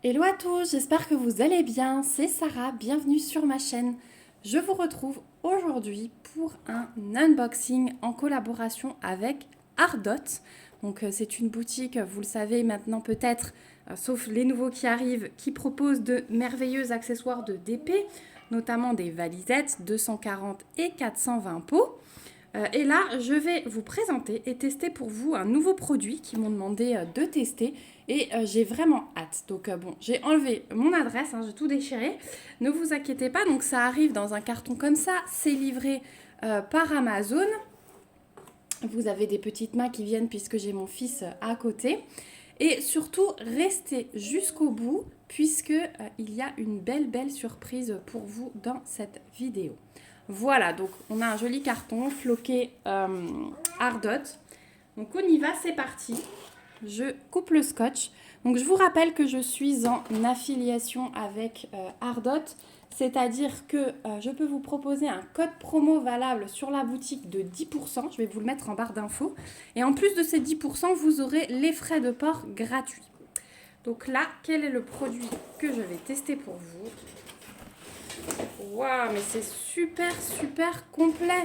Hello à tous, j'espère que vous allez bien, c'est Sarah, bienvenue sur ma chaîne. Je vous retrouve aujourd'hui pour un unboxing en collaboration avec Ardot. Donc c'est une boutique, vous le savez maintenant peut-être, sauf les nouveaux qui arrivent, qui propose de merveilleux accessoires de DP, notamment des valisettes 240 et 420 pots. Et là, je vais vous présenter et tester pour vous un nouveau produit qu'ils m'ont demandé de tester. Et j'ai vraiment hâte. Donc bon, j'ai enlevé mon adresse, hein, j'ai tout déchiré. Ne vous inquiétez pas, donc ça arrive dans un carton comme ça. C'est livré par Amazon. Vous avez des petites mains qui viennent puisque j'ai mon fils à côté. Et surtout, restez jusqu'au bout puisque il y a une belle surprise pour vous dans cette vidéo. Voilà, donc on a un joli carton floqué Ardot. Donc on y va, c'est parti. Je coupe le scotch. Donc je vous rappelle que je suis en affiliation avec Ardot, c'est-à-dire que je peux vous proposer un code promo valable sur la boutique de 10%. Je vais vous le mettre en barre d'infos. Et en plus de ces 10%, vous aurez les frais de port gratuits. Donc là, quel est le produit que je vais tester pour vous? Waouh, mais c'est super complet.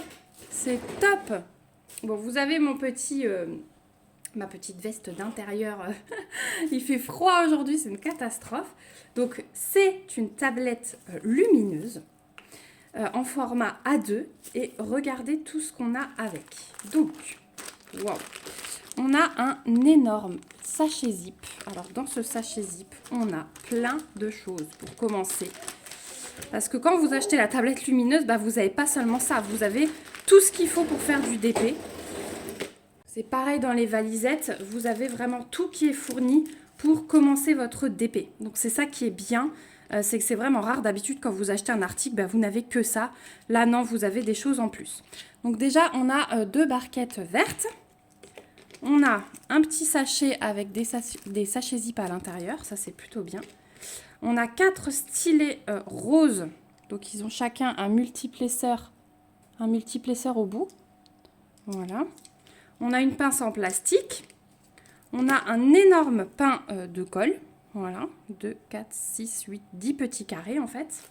C'est top. Bon, vous avez mon petit, ma petite veste d'intérieur. Il fait froid aujourd'hui, c'est une catastrophe. Donc, c'est une tablette lumineuse en format A2. Et regardez tout ce qu'on a avec. Donc, waouh. On a un énorme sachet zip. Alors, dans ce sachet zip, on a plein de choses pour commencer. Parce que quand vous achetez la tablette lumineuse, bah vous n'avez pas seulement ça, vous avez tout ce qu'il faut pour faire du DP. C'est pareil dans les valisettes, vous avez vraiment tout qui est fourni pour commencer votre DP. Donc c'est ça qui est bien, c'est que c'est vraiment rare. D'habitude quand vous achetez un article, bah, vous n'avez que ça. Là non, vous avez des choses en plus. Donc déjà on a deux barquettes vertes. On a un petit sachet avec des sachets zip à l'intérieur, ça c'est plutôt bien. On a 4 stylets roses, donc ils ont chacun un multiplesseur au bout. Voilà. On a une pince en plastique. On a un énorme pain de colle. Voilà, 2, 4, 6, 8, 10 petits carrés en fait.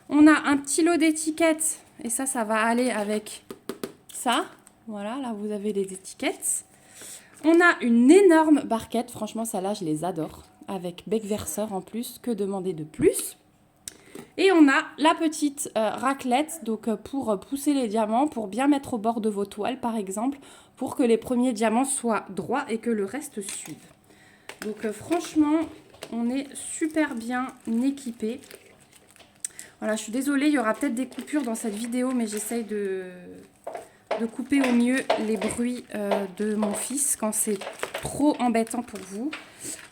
On a un petit lot d'étiquettes, et ça va aller avec ça. Voilà, là vous avez les étiquettes. On a une énorme barquette, franchement celle-là je les adore. Avec bec verseur en plus, que demander de plus? Et on a la petite raclette, donc pour pousser les diamants, pour bien mettre au bord de vos toiles par exemple, pour que les premiers diamants soient droits et que le reste suive. Donc franchement, on est super bien équipé. Voilà, je suis désolée, il y aura peut-être des coupures dans cette vidéo, mais j'essaye de couper au mieux les bruits de mon fils quand c'est trop embêtant pour vous.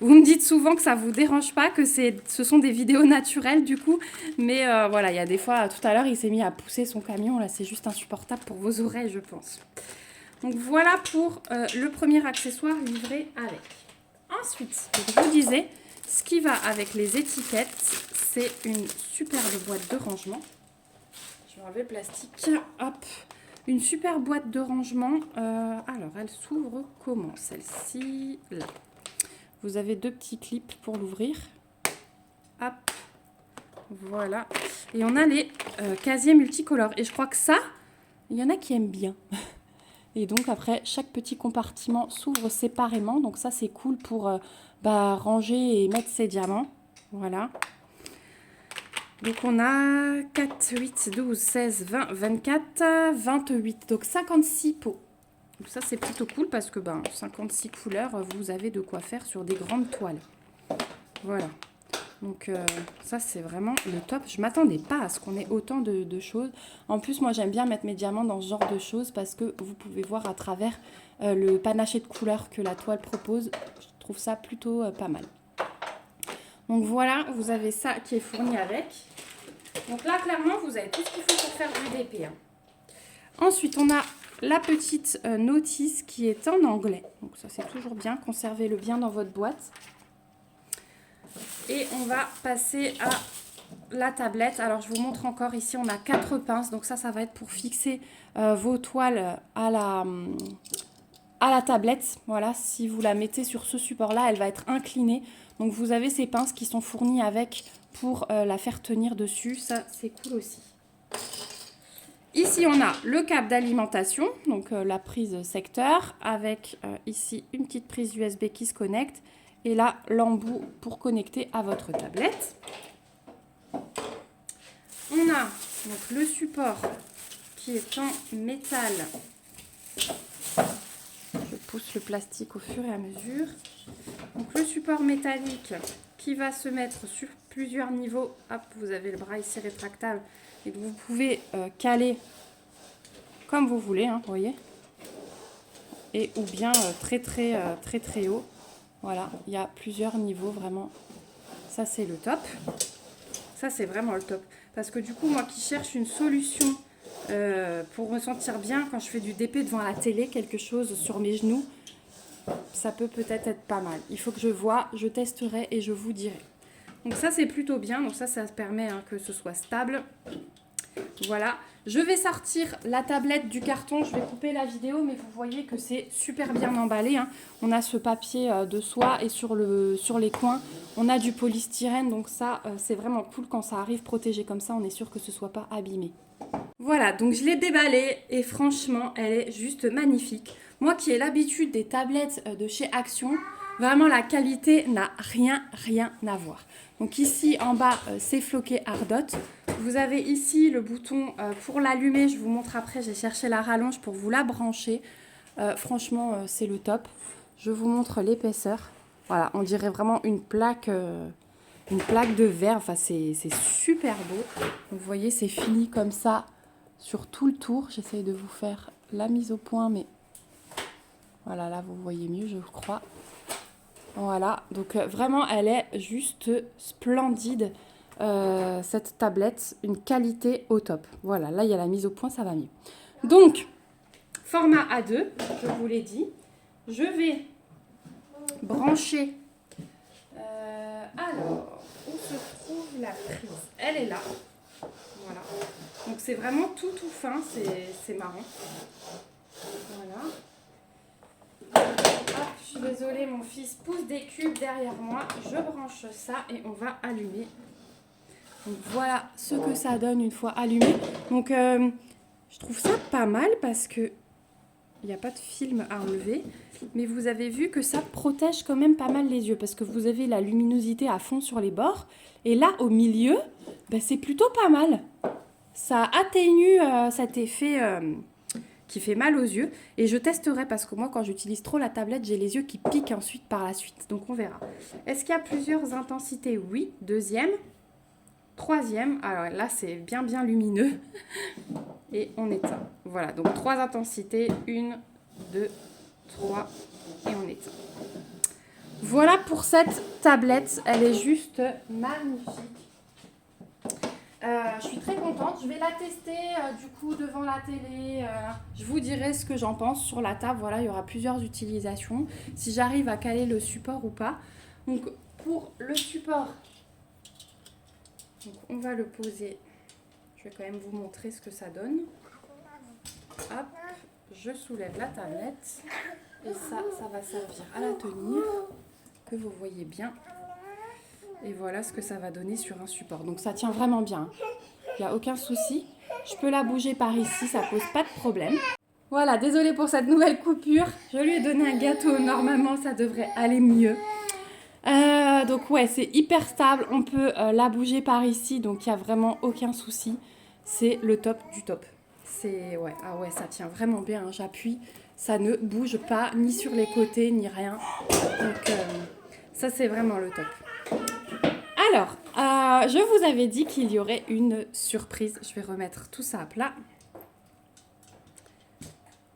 Vous me dites souvent que ça ne vous dérange pas, que ce sont des vidéos naturelles du coup. Mais voilà, il y a des fois, tout à l'heure, il s'est mis à pousser son camion. Là, c'est juste insupportable pour vos oreilles, je pense. Donc voilà pour le premier accessoire livré avec. Ensuite, je vous disais, ce qui va avec les étiquettes, c'est une superbe boîte de rangement. Je vais enlever le plastique. Hop. Une super boîte de rangement. Alors, elle s'ouvre comment? Celle-ci, là. Vous avez deux petits clips pour l'ouvrir. Hop. Voilà. Et on a les casiers multicolores. Et je crois que ça, il y en a qui aiment bien. Et donc, après, chaque petit compartiment s'ouvre séparément. Donc, ça, c'est cool pour ranger et mettre ses diamants. Voilà. Donc on a 4, 8, 12, 16, 20, 24, 28. Donc 56 pots. Donc ça c'est plutôt cool parce que 56 couleurs, vous avez de quoi faire sur des grandes toiles. Voilà. Donc ça c'est vraiment le top. Je ne m'attendais pas à ce qu'on ait autant de choses. En plus moi j'aime bien mettre mes diamants dans ce genre de choses parce que vous pouvez voir à travers le panaché de couleurs que la toile propose. Je trouve ça plutôt pas mal. Donc voilà, vous avez ça qui est fourni avec. Donc là, clairement, vous avez tout ce qu'il faut pour faire du DP. Hein. Ensuite, on a la petite notice qui est en anglais. Donc ça, c'est toujours bien. Conservez-le bien dans votre boîte. Et on va passer à la tablette. Alors, je vous montre encore. Ici, on a 4 pinces. Donc ça va être pour fixer vos toiles à la tablette. Voilà, si vous la mettez sur ce support-là, elle va être inclinée. Donc vous avez ces pinces qui sont fournies avec pour la faire tenir dessus. Ça, c'est cool aussi. Ici, on a le câble d'alimentation, donc la prise secteur, avec ici une petite prise USB qui se connecte. Et là, l'embout pour connecter à votre tablette. On a donc le support qui est en métal. Je pousse le plastique au fur et à mesure. Donc le support métallique qui va se mettre sur plusieurs niveaux. Hop, vous avez le bras ici rétractable. Et vous pouvez caler comme vous voulez, hein, vous voyez. Et ou bien très haut. Voilà, il y a plusieurs niveaux vraiment. Ça, c'est le top. Ça, c'est vraiment le top. Parce que du coup, moi qui cherche une solution pour me sentir bien quand je fais du DP devant la télé, quelque chose sur mes genoux, ça peut peut-être être pas mal. Il faut que je vois, je testerai et je vous dirai. Donc ça, c'est plutôt bien. Donc ça permet que ce soit stable. Voilà. Je vais sortir la tablette du carton. Je vais couper la vidéo, mais vous voyez que c'est super bien emballé, hein. On a ce papier de soie et sur les coins, on a du polystyrène. Donc ça, c'est vraiment cool quand ça arrive protégé comme ça. On est sûr que ce ne soit pas abîmé. Voilà, donc je l'ai déballée et franchement, elle est juste magnifique. Moi qui ai l'habitude des tablettes de chez Action, vraiment la qualité n'a rien à voir. Donc ici en bas, c'est floqué Ardot. Vous avez ici le bouton pour l'allumer. Je vous montre après, j'ai cherché la rallonge pour vous la brancher. Franchement, c'est le top. Je vous montre l'épaisseur. Voilà, on dirait vraiment une plaque de verre. Enfin, c'est super beau. Donc, vous voyez, c'est fini comme ça sur tout le tour. J'essaye de vous faire la mise au point, mais voilà, là, vous voyez mieux, je crois. Voilà, donc vraiment, elle est juste splendide, cette tablette. Une qualité au top. Voilà, là, il y a la mise au point, ça va mieux. Donc, format A2, je vous l'ai dit. Je vais brancher... alors, où se trouve la prise? Elle est là. Voilà. Donc, c'est vraiment tout fin, c'est marrant. Voilà. Hop, je suis désolée, mon fils pousse des cubes derrière moi. Je branche ça et on va allumer. Donc voilà ce que ça donne une fois allumé. Donc je trouve ça pas mal parce que il n'y a pas de film à enlever. Mais vous avez vu que ça protège quand même pas mal les yeux parce que vous avez la luminosité à fond sur les bords. Et là, au milieu, ben, c'est plutôt pas mal. Ça atténue cet effet... qui fait mal aux yeux. Et je testerai parce que moi, quand j'utilise trop la tablette, j'ai les yeux qui piquent ensuite par la suite. Donc, on verra. Est-ce qu'il y a plusieurs intensités? Oui. Deuxième. Troisième. Alors là, c'est bien lumineux. Et on éteint. Voilà. Donc, 3 intensités. 1, 2, 3. Et on éteint. Voilà pour cette tablette. Elle est juste magnifique. Je suis très contente. Je vais la tester du coup devant la télé. Je vous dirai ce que j'en pense sur la table. Voilà, il y aura plusieurs utilisations. Si j'arrive à caler le support ou pas. Donc pour le support, donc, on va le poser. Je vais quand même vous montrer ce que ça donne. Hop, je soulève la tablette. Et ça va servir à la tenir. Que vous voyez bien. Et voilà ce que ça va donner sur un support. Donc ça tient vraiment bien. Il n'y a aucun souci. Je peux la bouger par ici, ça pose pas de problème. Voilà, désolée pour cette nouvelle coupure. Je lui ai donné un gâteau. Normalement, ça devrait aller mieux. Donc ouais, c'est hyper stable. On peut la bouger par ici. Donc il n'y a vraiment aucun souci. C'est le top du top. C'est ouais, ah ouais, ça tient vraiment bien. Hein. J'appuie, ça ne bouge pas, ni sur les côtés, ni rien. Donc ça, c'est vraiment le top. Alors, je vous avais dit qu'il y aurait une surprise. Je vais remettre tout ça à plat.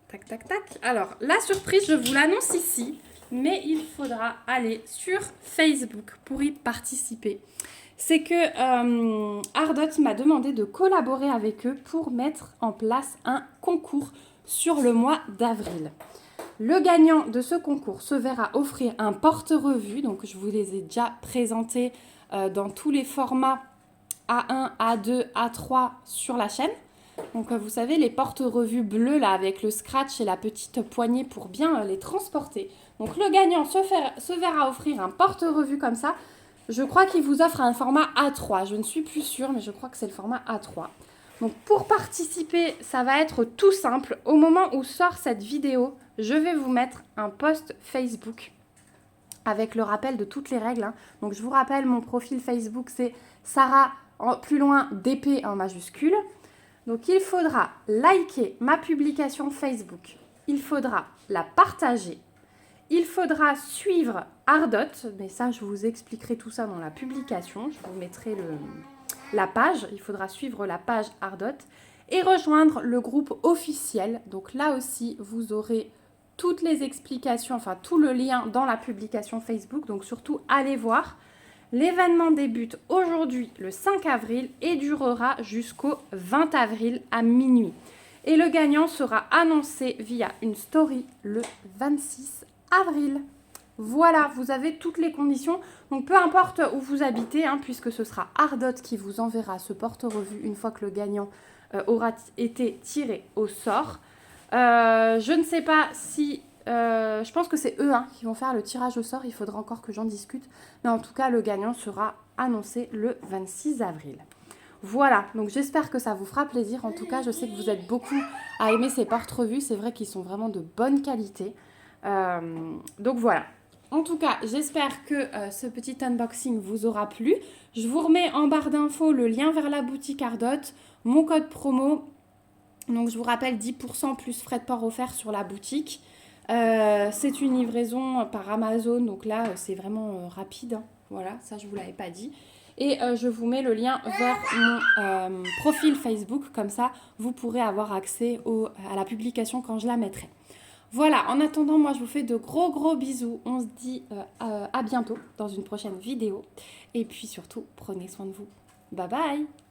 Tac, tac, tac. Alors, la surprise, je vous l'annonce ici, mais il faudra aller sur Facebook pour y participer. C'est que Ardot m'a demandé de collaborer avec eux pour mettre en place un concours sur le mois d'avril. Le gagnant de ce concours se verra offrir un porte-revue. Donc, je vous les ai déjà présentés dans tous les formats A1, A2, A3 sur la chaîne. Donc vous savez, les porte-revues bleus là avec le scratch et la petite poignée pour bien les transporter. Donc le gagnant se verra offrir un porte-revue comme ça. Je crois qu'il vous offre un format A3. Je ne suis plus sûre, mais je crois que c'est le format A3. Donc pour participer, ça va être tout simple. Au moment où sort cette vidéo, je vais vous mettre un post Facebook avec le rappel de toutes les règles. Donc je vous rappelle, mon profil Facebook, c'est Sarah, plus loin, DP en majuscule. Donc il faudra liker ma publication Facebook. Il faudra la partager. Il faudra suivre Ardot, mais ça je vous expliquerai tout ça dans la publication. Je vous mettrai la page. Il faudra suivre la page Ardot et rejoindre le groupe officiel. Donc là aussi, vous aurez toutes les explications, enfin tout le lien dans la publication Facebook. Donc surtout, allez voir. L'événement débute aujourd'hui le 5 avril et durera jusqu'au 20 avril à minuit. Et le gagnant sera annoncé via une story le 26 avril. Voilà, vous avez toutes les conditions. Donc peu importe où vous habitez, puisque ce sera Ardot qui vous enverra ce porte-revue une fois que le gagnant aura été tiré au sort. Je ne sais pas si... je pense que c'est eux qui vont faire le tirage au sort. Il faudra encore que j'en discute. Mais en tout cas, le gagnant sera annoncé le 26 avril. Voilà, donc j'espère que ça vous fera plaisir. En tout cas, je sais que vous êtes beaucoup à aimer ces porte-revues. C'est vrai qu'ils sont vraiment de bonne qualité. Donc voilà. En tout cas, j'espère que ce petit unboxing vous aura plu. Je vous remets en barre d'infos le lien vers la boutique Ardot, mon code promo. Donc je vous rappelle 10% plus frais de port offerts sur la boutique. C'est une livraison par Amazon, donc là c'est vraiment rapide. Voilà, ça je vous l'avais pas dit. Et je vous mets le lien vers mon profil Facebook, comme ça vous pourrez avoir accès à la publication quand je la mettrai. Voilà, en attendant, moi je vous fais de gros bisous. On se dit à bientôt dans une prochaine vidéo. Et puis surtout, prenez soin de vous. Bye bye!